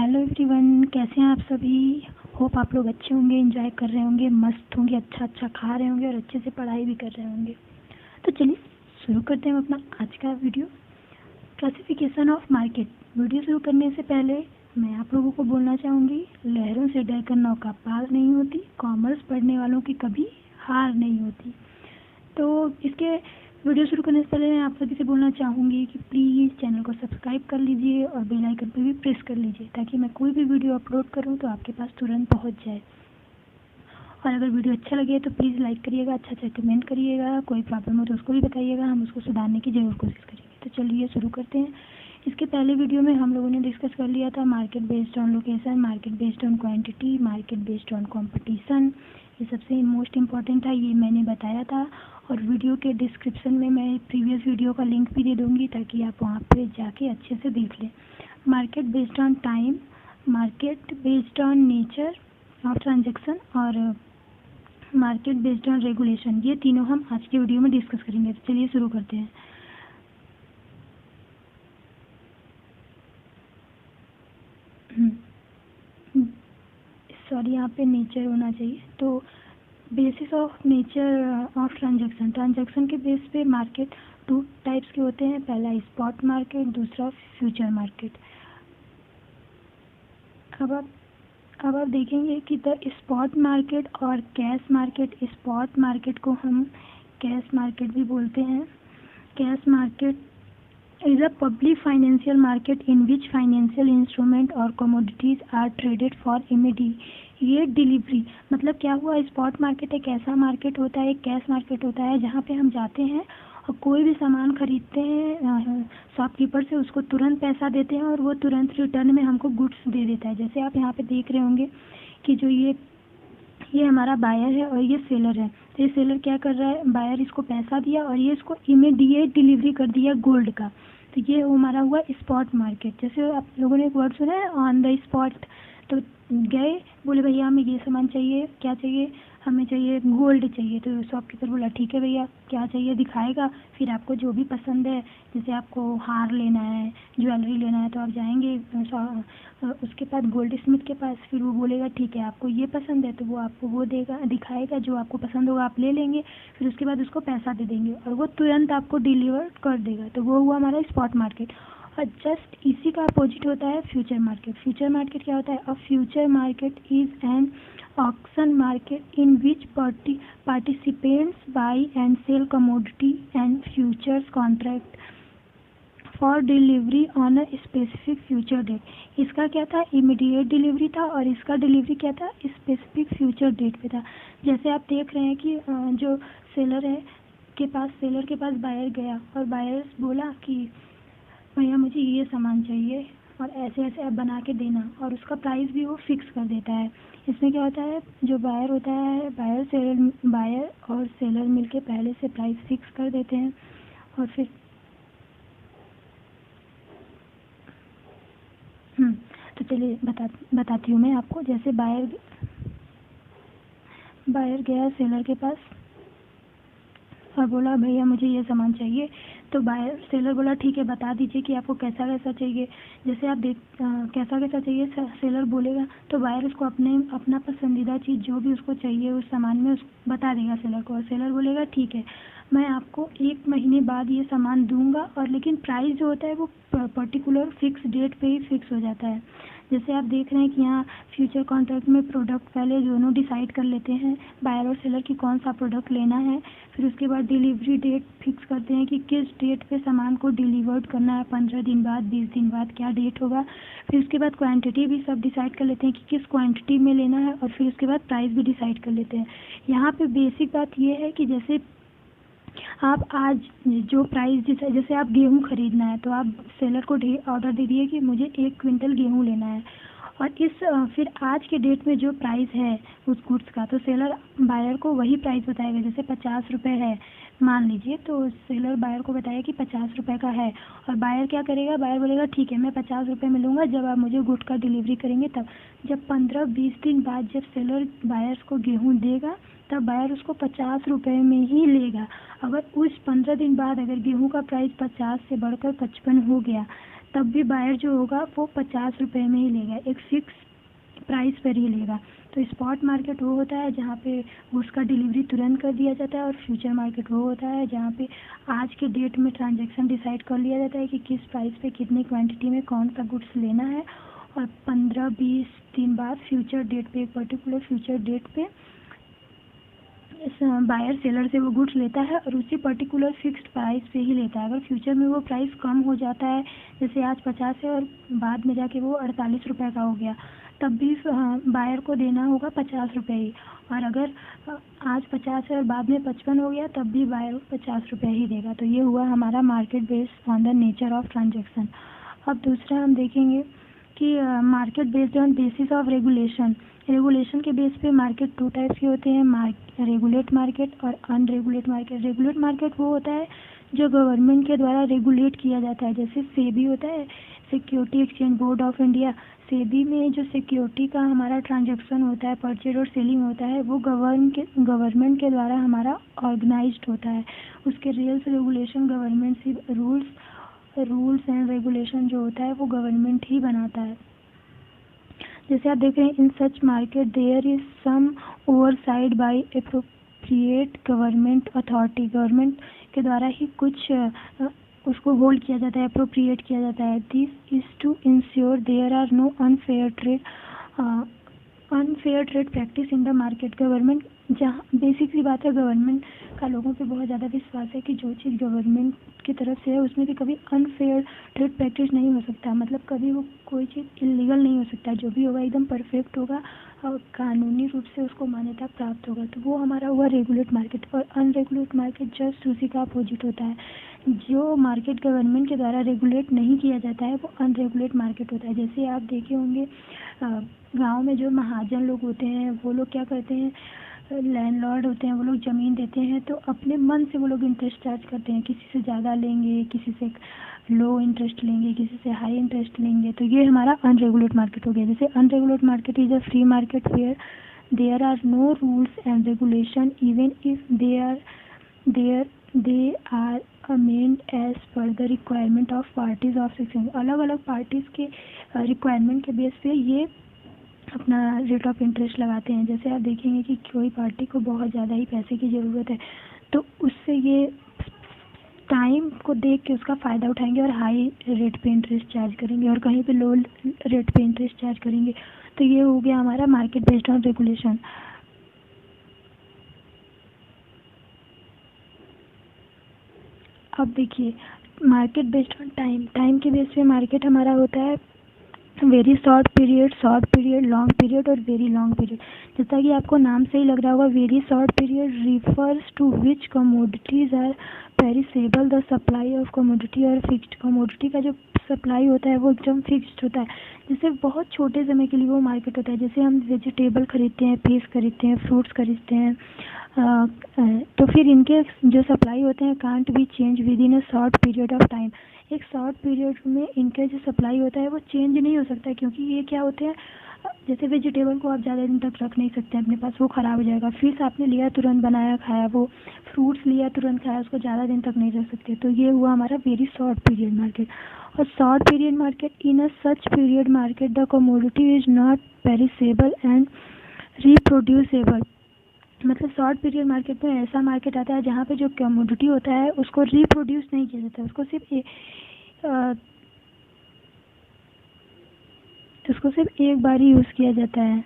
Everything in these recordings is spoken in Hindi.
हेलो एवरीवन, कैसे हैं आप सभी। होप आप लोग अच्छे होंगे, एंजॉय कर रहे होंगे, मस्त होंगे, अच्छा खा रहे होंगे और अच्छे से पढ़ाई भी कर रहे होंगे। तो चलिए शुरू करते हैं अपना आज का video, classification of market. Video शुरू करने से पहले मैं आप लोगों को बोलना चाहूँगी, लहरों से डर कर नौका पार नहीं होती, कॉमर्स पढ़ने वालों की कभी हार नहीं होती। तो इसके वीडियो शुरू करने से पहले मैं आप सभी से बोलना चाहूँगी कि प्लीज़ चैनल को सब्सक्राइब कर लीजिए और बेल आइकन पर भी प्रेस कर लीजिए, ताकि मैं कोई भी वीडियो अपलोड करूँ तो आपके पास तुरंत पहुँच जाए। और अगर वीडियो अच्छा लगे तो प्लीज़ लाइक करिएगा, अच्छा कमेंट करिएगा, कोई प्रॉब्लम हो तो उसको भी बताइएगा, हम उसको सुधारने की ज़रूर कोशिश करेंगे। तो चलिए शुरू करते हैं। इसके पहले वीडियो में हम लोगों ने डिस्कस कर लिया था market based on location, market based on quantity, market based on competition. ये सबसे मोस्ट इम्पॉर्टेंट था, ये मैंने बताया था। और वीडियो के डिस्क्रिप्शन में मैं प्रीवियस वीडियो का लिंक भी दे दूँगी, ताकि आप वहाँ पे जाके अच्छे से देख लें। Market based on time, market based on nature of transaction और मार्केट बेस्ड ऑन रेगुलेशन, ये तीनों हम आज के वीडियो में डिस्कस करेंगे। तो चलिए शुरू करते हैं। सॉरी, यहाँ पे नेचर होना चाहिए। तो basis of nature of transaction, transaction के बेस पे मार्केट टू टाइप्स के होते हैं। पहला स्पॉट मार्केट, दूसरा फ्यूचर मार्केट। अब आप देखेंगे कि द स्पॉट मार्केट और कैश मार्केट, स्पॉट मार्केट को हम कैश मार्केट भी बोलते हैं। Cash market is a public financial market in which financial instrument और commodities are traded for immediate delivery। मतलब क्या हुआ, स्पॉट मार्केट एक ऐसा मार्केट होता है, एक कैश मार्केट होता है, जहाँ पे हम जाते हैं और कोई भी सामान खरीदते हैं शॉपकीपर से, उसको तुरंत पैसा देते हैं और वो तुरंत रिटर्न में हमको गुड्स दे देता है। जैसे आप यहाँ पे देख रहे होंगे कि जो ये हमारा बायर है और ये सेलर है। तो ये सेलर क्या कर रहा है, बायर इसको पैसा दिया और ये इसको इमीडिएट डिलीवरी कर दिया गोल्ड का। तो ये हमारा हुआ स्पॉट मार्केट। जैसे आप लोगों ने एक वर्ड सुना है, ऑन द स्पॉट। तो गए, बोले भैया हमें ये सामान चाहिए, क्या चाहिए, हमें चाहिए गोल्ड चाहिए। तो शॉपकीपर बोला ठीक है भैया, क्या चाहिए दिखाएगा, फिर आपको जो भी पसंद है, जैसे आपको हार लेना है, ज्वेलरी लेना है, तो आप जाएंगे उसके बाद गोल्ड स्मिथ के पास, फिर वो बोलेगा ठीक है आपको ये पसंद है, तो वो आपको वो देगा, दिखाएगा, जो आपको पसंद होगा आप ले लेंगे, फिर उसके बाद उसको पैसा दे देंगे और वो तुरंत आपको डिलीवर कर देगा। तो वो हुआ हमारा स्पॉट मार्केट। और जस्ट इसी का अपोजिट होता है फ्यूचर मार्केट। फ्यूचर मार्केट क्या होता है, a future market is an auction market in which participants buy and sell commodity and futures contract for delivery on a specific future date. इसका क्या था, इमीडिएट डिलीवरी था और इसका डिलीवरी क्या था, स्पेसिफिक फ्यूचर डेट पे था। जैसे आप देख रहे हैं कि जो सेलर है सेलर के पास बायर गया और बायर बोला कि भैया मुझे ये सामान चाहिए और ऐसे ऐसे आप बना के देना, और उसका प्राइस भी वो फिक्स कर देता है। इसमें क्या होता है, जो बायर होता है, बायर और सेलर मिलके पहले से प्राइस फिक्स कर देते हैं और फिर तो चलिए बताती हूँ मैं आपको। जैसे बायर गया सेलर के पास और बोला भैया मुझे ये सामान चाहिए। तो सेलर बोला ठीक है बता दीजिए कि आपको कैसा कैसा चाहिए। जैसे आप कैसा कैसा चाहिए सेलर बोलेगा, तो बायर उसको अपना पसंदीदा चीज़ जो भी उसको चाहिए उस सामान में बता देगा सेलर को, और सेलर बोलेगा ठीक है मैं आपको 1 महीने बाद ये सामान दूंगा, और लेकिन प्राइस जो होता है वो पर्टिकुलर फिक्स डेट पे ही फिक्स हो जाता है। जैसे आप देख रहे हैं कि यहाँ फ्यूचर कॉन्ट्रैक्ट में प्रोडक्ट पहले दोनों डिसाइड कर लेते हैं, बायर और सेलर की कौन सा प्रोडक्ट लेना है, फिर उसके बाद डिलीवरी डेट फिक्स करते हैं कि किस डेट पे सामान को डिलीवर्ड करना है, 15 दिन बाद, 20 दिन बाद क्या डेट होगा। फिर उसके बाद क्वांटिटी भी सब डिसाइड कर लेते हैं कि किस क्वांटिटी में लेना है, और फिर उसके बाद प्राइस भी डिसाइड कर लेते हैं। यहाँ पे बेसिक बात ये है कि जैसे आप आज जो प्राइस जैसे आप गेहूँ खरीदना है, तो आप सेलर को ऑर्डर दे दिए कि मुझे 1 क्विंटल गेहूँ लेना है, और फिर आज के डेट में जो प्राइस है उस गुड्स का, तो सेलर बायर को वही प्राइस बताएगा। जैसे 50 रुपये है मान लीजिए, तो सेलर बायर को बताएगा कि 50 रुपये का है, और बायर क्या करेगा, बायर बोलेगा ठीक है मैं 50 रुपये में लूँगा, जब आप मुझे गुड का डिलीवरी करेंगे तब। जब 15-20 दिन बाद जब सेलर बायर्स को गेहूँ देगा, तब बायर उसको 50 रुपये में ही लेगा। अगर उस 15 दिन बाद अगर गेहूँ का प्राइस 50 से बढ़कर 55 हो गया, तब भी बायर जो होगा वो 50 रुपये में ही लेगा, एक फिक्स प्राइस पर ही लेगा। तो स्पॉट मार्केट वो होता है जहाँ पे उसका डिलीवरी तुरंत कर दिया जाता है, और फ्यूचर मार्केट वो होता है जहाँ पे आज के डेट में ट्रांजैक्शन डिसाइड कर लिया जाता है कि किस प्राइस पे कितनी क्वांटिटी में कौन सा गुड्स लेना है, और 15-20 दिन बाद फ्यूचर डेट पे, एक पर्टिकुलर फ्यूचर डेट पे बायर सेलर से वो गुड्स लेता है और उसी पर्टिकुलर फिक्स्ड प्राइस पे ही लेता है। अगर फ्यूचर में वो प्राइस कम हो जाता है, जैसे आज 50 है और बाद में जाके वो 48 रुपये का हो गया, तब भी बायर को देना होगा 50 रुपये ही। और अगर आज 50 है और बाद में 55 हो गया, तब भी बायर 50 रुपये ही देगा। तो ये हुआ हमारा market based on the nature of transaction. अब दूसरा हम देखेंगे कि market based on basis of regulation. Regulation के बेस पे मार्केट टू टाइप्स के होते हैं, रेगुलेट मार्केट और अनरेगुलेट मार्केट। रेगुलेट मार्केट वो होता है जो गवर्नमेंट के द्वारा रेगुलेट किया जाता है, जैसे सेबी होता है, security exchange board of India. SEBI में जो सिक्योरिटी का हमारा ट्रांजैक्शन होता है, परचेज और सेलिंग होता है, वो गवर्नमेंट के द्वारा हमारा ऑर्गेनाइज्ड होता है। उसके रूल्स रेगुलेशन गवर्नमेंट से, रूल्स एंड रेगुलेशन जो होता है वो गवर्नमेंट ही बनाता है। जैसे आप देख रहे हैं, in such market there is some oversight by appropriate government authority. Government के द्वारा ही कुछ उसको होल्ड किया जाता है, अप्रोप्रिएट किया जाता है। This is to ensure there are no unfair trade practice in the market. Government, जहाँ बेसिक सी बात है, गवर्नमेंट का लोगों पे बहुत ज़्यादा विश्वास है कि जो चीज़ गवर्नमेंट की तरफ से है उसमें भी कभी अनफेयर ट्रेड प्रैक्टिस नहीं हो सकता, मतलब कभी वो कोई चीज़ इलीगल नहीं हो सकता। जो भी होगा एकदम परफेक्ट होगा और कानूनी रूप से उसको मान्यता प्राप्त होगा। तो वो हमारा हुआ रेगुलेट मार्केट। और अनरेगुलेट मार्केट जस्ट उसी का अपोजिट होता है। जो मार्केट गवर्नमेंट के द्वारा रेगुलेट नहीं किया जाता है वो अनरेगुलेट मार्केट होता है। जैसे आप देखे होंगे गांव में जो महाजन लोग होते हैं वो लोग क्या करते हैं, लैंडलॉर्ड होते हैं, वो लोग ज़मीन देते हैं तो अपने मन से वो लोग इंटरेस्ट चार्ज करते हैं। किसी से ज़्यादा लेंगे, किसी से लो इंटरेस्ट लेंगे, किसी से हाई इंटरेस्ट लेंगे। तो ये हमारा अनरेगुलेट मार्केट हो गया। जैसे unregulate market is a free market where there are no rules and regulation even if they are amend as per the requirement of parties of section. अलग अलग पार्टीज़ के रिक्वायरमेंट के बेस पे ये अपना रेट ऑफ इंटरेस्ट लगाते हैं। जैसे आप देखेंगे कि कोई पार्टी को बहुत ज़्यादा ही पैसे की ज़रूरत है तो उससे ये टाइम को देख के उसका फ़ायदा उठाएंगे और हाई रेट पे इंटरेस्ट चार्ज करेंगे, और कहीं पे लो रेट पे इंटरेस्ट चार्ज करेंगे। तो ये हो गया हमारा मार्केट बेस्ड ऑन रेगुलेशन। अब देखिए market based on time. Time के बेस पे मार्केट हमारा होता है very short period, long period और वेरी लॉन्ग पीरियड। जैसा कि आपको नाम से ही लग रहा होगा, very short period refers to which commodities are perishable. The supply of commodity और फिक्स्ड। कमोडिटी का जो सप्लाई होता है वो एकदम फिक्स्ड होता है, जैसे बहुत छोटे समय के लिए वो मार्केट होता है। जैसे हम वेजिटेबल खरीदते हैं, फिश खरीदते हैं, फ्रूट्स खरीदते हैं, तो फिर इनके जो सप्लाई होते हैं can't be change with in a short period of time. एक शॉर्ट पीरियड में इनका जो सप्लाई होता है वो चेंज नहीं हो सकता, क्योंकि ये क्या होते हैं, जैसे वेजिटेबल को आप ज़्यादा दिन तक रख नहीं सकते अपने पास, वो ख़राब हो जाएगा। फिश आपने लिया तुरंत बनाया खाया, वो फ्रूट्स लिया तुरंत खाया, उसको ज़्यादा दिन तक नहीं रख सकते। तो ये हुआ हमारा वेरी शॉर्ट पीरियड मार्केट। और short period market, in a such period market the commodity is not perishable and reproducible. मतलब शॉर्ट पीरियड मार्केट में ऐसा मार्केट आता है जहाँ पे जो कमोडिटी होता है उसको रिप्रोड्यूस नहीं किया जाता, उसको सिर्फ एक बार ही यूज़ किया जाता है।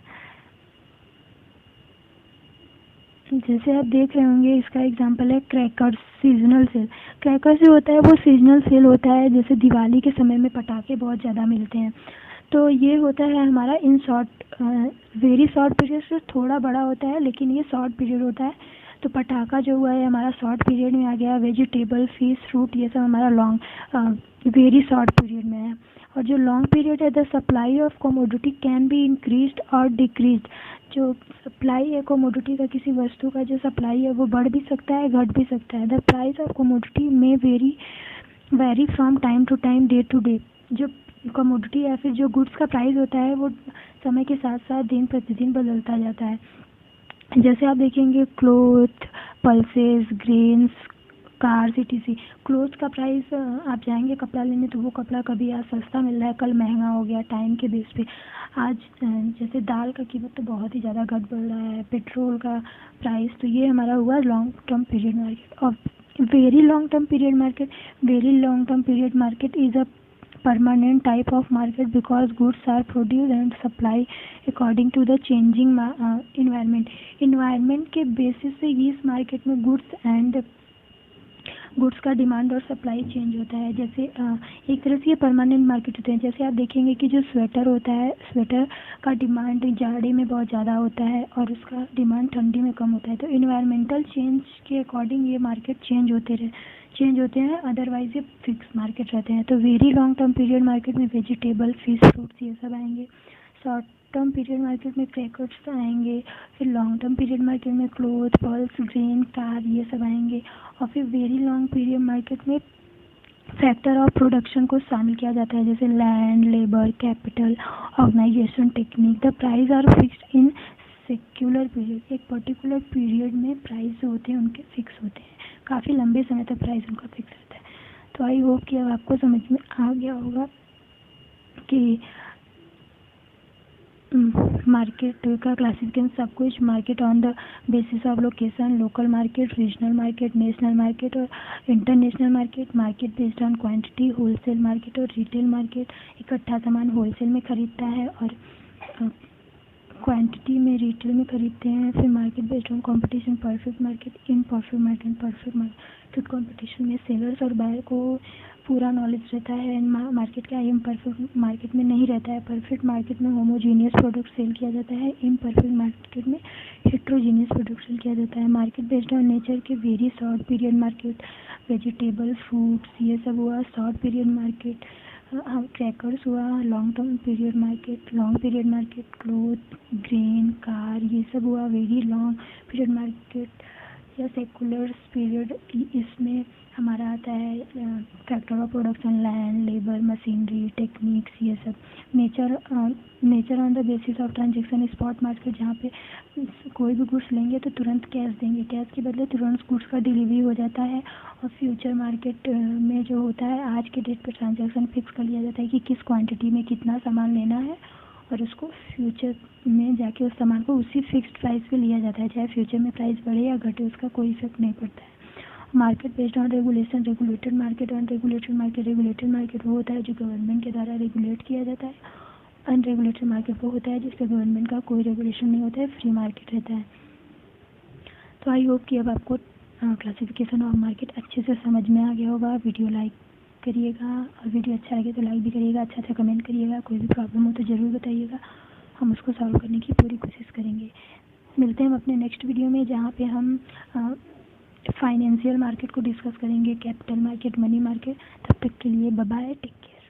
जैसे आप देख रहे होंगे इसका एग्जांपल है क्रैकर्स, सीजनल सेल। क्रैकर्स जो होता है वो सीजनल सेल होता है, जैसे दिवाली के समय में पटाखे बहुत ज़्यादा मिलते हैं। तो ये होता है हमारा in short very short period से थोड़ा बड़ा होता है, लेकिन ये शॉर्ट पीरियड होता है। तो पटाखा जो हुआ है हमारा शॉर्ट पीरियड में आ गया। वेजिटेबल, फिश, फ्रूट ये सब हमारा लॉन्ग वेरी शॉर्ट पीरियड में है। और जो लॉन्ग पीरियड है, the supply of commodity can be increased और डिक्रीज्ड। जो सप्लाई है कमोडिटी का, किसी वस्तु का जो सप्लाई है वो बढ़ भी सकता है, घट भी सकता है। द प्राइस ऑफ कमोडिटी में vary from time to time, day to day. जो कमोडिटी या फिर जो गुड्स का प्राइस होता है वो समय के साथ साथ दिन प्रतिदिन बदलता जाता है। जैसे आप देखेंगे cloth, pulses, grains, cars etc। Clothes का प्राइस आप जाएंगे कपड़ा लेने तो वो कपड़ा कभी आज सस्ता मिल रहा है, कल महंगा हो गया टाइम के बेस पे। आज जैसे दाल का कीमत तो बहुत ही ज़्यादा घट बढ़ रहा है, पेट्रोल का प्राइस। तो ये हमारा हुआ लॉन्ग टर्म पीरियड मार्केट। और very long term period market, very long term period market is a permanent type of market because goods are produced and supplied according to the changing environment के बेसिस से ही इस मार्केट में गुड्स का डिमांड और सप्लाई चेंज होता है। जैसे एक तरह से ये परमानेंट मार्केट होते हैं। जैसे आप देखेंगे कि जो स्वेटर होता है, स्वेटर का डिमांड जाड़े में बहुत ज़्यादा होता है और उसका डिमांड ठंडी में कम होता है। तो इन्वायरमेंटल चेंज के अकॉर्डिंग ये मार्केट चेंज होते हैं, अदरवाइज ये फिक्स मार्केट रहते हैं। तो very long term period market में वेजिटेबल, फिश, फ्रूट्स ये सब आएंगे। शॉर्ट टर्म पीरियड मार्केट में क्रैकर्स आएंगे। फिर लॉन्ग टर्म पीरियड मार्केट में क्लोथ, पल्स, ग्रेन, कार ये सब आएंगे। और फिर वेरी लॉन्ग पीरियड मार्केट में फैक्टर ऑफ प्रोडक्शन को शामिल किया जाता है, जैसे land, labour, capital, organisation, technique. The price are fixed in secular period. एक पर्टिकुलर पीरियड में प्राइस जो होते हैं उनके फिक्स होते हैं, काफ़ी लंबे समय तक प्राइस उनका फिक्स रहता है। तो आई होप कि अब आपको समझ में आ गया होगा कि मार्केट का क्लासिफिकेशन सब कुछ। Market on the basis of location, local market, regional market, national market और international market. Market based on quantity, wholesale market और रिटेल मार्केट। इकट्ठा सामान होलसेल में खरीदता है और क्वांटिटी में रिटेल में खरीदते हैं। फिर market based on competition, perfect market, imperfect market, perfect market. तो कंपटीशन में सेलर्स और बायर को पूरा नॉलेज रहता है मार्केट का। इम्परफेक्ट मार्केट में नहीं रहता है। परफेक्ट मार्केट में होमोजीनियस प्रोडक्ट सेल किया जाता है। इम्परफेक्ट मार्केट में हेट्रोजीनियस प्रोडक्ट सेल किया जाता है। मार्केट बेस्ड ऑन नेचर के very short period market, vegetable, fruits ये सब हुआ शॉर्ट पीरियड मार्केट। क्रैकर्स हुआ long term period market. Long period market cloth, grain, car ये सब हुआ वेरी लॉन्ग पीरियड मार्केट या सेकुलर पीरियड। इसमें हमारा आता है factor of production, land, labour, machinery, techniques ये सब। Nature on the basis of transaction, spot market जहाँ पे कोई भी गुड्स लेंगे तो तुरंत कैश देंगे, कैश के बदले तुरंत गुड्स का डिलीवरी हो जाता है। और फ्यूचर मार्केट में जो होता है आज के डेट पे ट्रांजैक्शन फिक्स कर लिया जाता है कि किस क्वांटिटी में कितना सामान लेना है और उसको फ्यूचर में जाके उस सामान को उसी फिक्स्ड प्राइस पे लिया जाता है, चाहे फ्यूचर में प्राइस बढ़े या घटे उसका कोई इफेक्ट नहीं पड़ता है। Market based on regulation, regulated market, unregulated market. Regulated market वो होता है जो गवर्नमेंट के द्वारा रेगुलेट किया जाता है। अनरेगुलेटेड मार्केट वो होता है जिसपे गवर्नमेंट का कोई रेगुलेशन नहीं होता है, फ्री मार्केट रहता है। तो आई होप कि अब आपको क्लासिफिकेशन ऑफ मार्केट अच्छे से समझ में आ गया होगा। वीडियो लाइक करिएगा और वीडियो अच्छा लगे तो लाइक भी करिएगा, अच्छा अच्छा कमेंट करिएगा। कोई भी प्रॉब्लम हो तो ज़रूर बताइएगा, हम उसको सॉल्व करने की पूरी कोशिश करेंगे। मिलते हैं हम अपने नेक्स्ट वीडियो में जहाँ पे हम फाइनेंशियल मार्केट को डिस्कस करेंगे, कैपिटल मार्केट, मनी मार्केट। तब तक के लिए बाय बाय, टेक केयर।